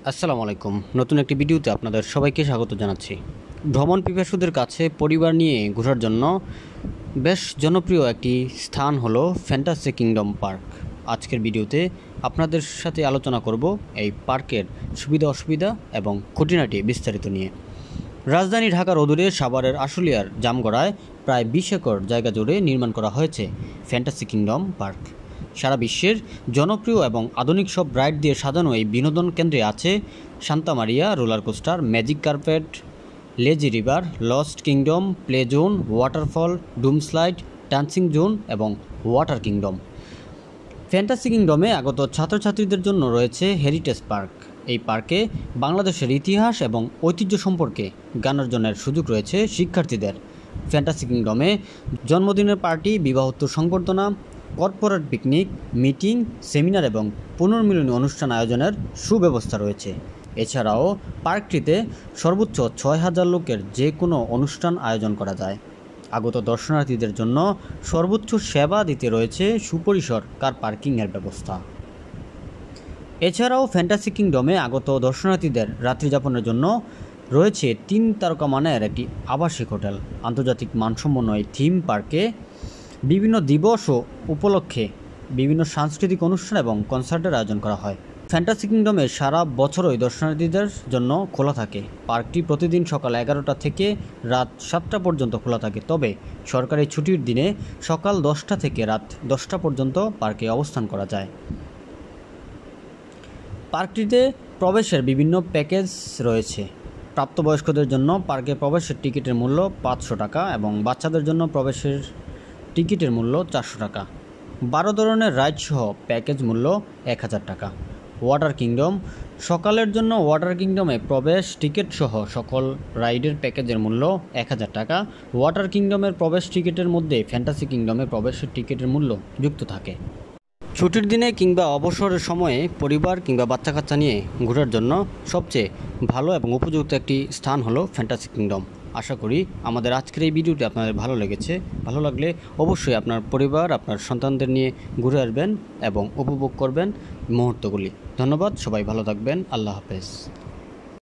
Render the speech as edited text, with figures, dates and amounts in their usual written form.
আসসালামু আলাইকুম। নতুন একটি ভিডিওতে আপনাদের সবাইকে স্বাগত জানাচ্ছি। ভ্রমণ পিপাসুদের কাছে পরিবার নিয়ে ঘোরার জন্য বেশ জনপ্রিয় একটি স্থান হলো ফ্যান্টাসি কিংডম পার্ক। আজকের ভিডিওতে আপনাদের সাথে আলোচনা করব এই পার্কের সুবিধা অসুবিধা এবং খুঁটিনাটি বিস্তারিত নিয়ে। রাজধানী ঢাকার অদূরে সাভারের আশুলিয়ার জামগড়ায় প্রায় 20 একর জায়গা জুড়ে নির্মাণ করা হয়েছে ফ্যান্টাসি কিংডম পার্ক। সারা বিশ্বের জনপ্রিয় এবং আধুনিক সব রাইড দিয়ে সাজানো এই বিনোদন কেন্দ্রে আছে Santa Maria roller coaster, magic carpet, lazy river, lost kingdom, play zone, waterfall, doom slide, dancing zone এবং ওয়াটার কিংডম। ফ্যান্টাসি কিংডমে আগত ছাত্রছাত্রীদের জন্য রয়েছে হেরিটেজ পার্ক। এই পার্কে বাংলাদেশের ইতিহাস এবং ঐতিহ্য সম্পর্কে জ্ঞানার্জনের সুযোগ রয়েছে শিক্ষার্থীদের। ফ্যান্টাসি কিংডমে জন্মদিনের পার্টি, বিবাহোত্তর সংবর্ধনা, কর্পোরেট পিকনিক, মিটিং, সেমিনার এবং পুনর্মিলনী অনুষ্ঠান আয়োজনের সুব্যবস্থা রয়েছে। এছাড়াও পার্কটিতে সর্বোচ্চ 6000 লোকের যে কোনো অনুষ্ঠান আয়োজন করা যায়। আগত দর্শনার্থীদের জন্য সর্বোচ্চ সেবা দিতে রয়েছে সুপরিসর কার পার্কিংয়ের ব্যবস্থা। এছাড়াও ফ্যান্টাসি কিংডমে আগত দর্শনার্থীদের রাত্রিযাপনের জন্য রয়েছে 3 তারকা মানের একটি আবাসিক হোটেল। আন্তর্জাতিক মানসম্পন্ন এই থিম পার্কে বিভিন্ন দিবস ও উপলক্ষে বিভিন্ন সাংস্কৃতিক অনুষ্ঠান এবং কনসার্টের আয়োজন করা হয়। ফ্যান্টাসি কিংডমে সারা বছরই দর্শনার্থীদের জন্য খোলা থাকে। পার্কটি প্রতিদিন সকাল 11টা থেকে রাত 7টা পর্যন্ত খোলা থাকে, তবে সরকারি ছুটির দিনে সকাল 10টা থেকে রাত 10টা পর্যন্ত পার্কে অবস্থান করা যায়। পার্কটিতে প্রবেশের বিভিন্ন প্যাকেজ রয়েছে। প্রাপ্তবয়স্কদের জন্য পার্কে প্রবেশের টিকিটের মূল্য 500 টাকা এবং বাচ্চাদের জন্য প্রবেশের টিকিটের মূল্য 400 টাকা। 12 ধরনের রাইড সহ প্যাকেজ মূল্য 1000 টাকা। ওয়াটার কিংডম, সকালের জন্য ওয়াটার কিংডমে প্রবেশ টিকিট সহ সকল রাইডের প্যাকেজের মূল্য 1000 টাকা। ওয়াটার কিংডমের প্রবেশ টিকিটের মধ্যে ফ্যান্টাসি কিংডমে প্রবেশের টিকিটের মূল্য যুক্ত থাকে। ছুটির দিনে কিংবা অবসরের সময়ে পরিবার কিংবা বাচ্চা কাচ্চা নিয়ে ঘোরার জন্য সবচেয়ে ভালো এবং উপযুক্ত একটি স্থান হলো ফ্যান্টাসি কিংডম। আশা করি আমাদের আজকের এই ভিডিওটি আপনাদের ভালো লেগেছে। ভালো লাগলে অবশ্যই আপনার পরিবার, আপনার সন্তানদের নিয়ে ঘুরে আসবেন এবং উপভোগ করবেন মুহূর্তগুলি। ধন্যবাদ, সবাই ভালো থাকবেন। আল্লাহ হাফেজ।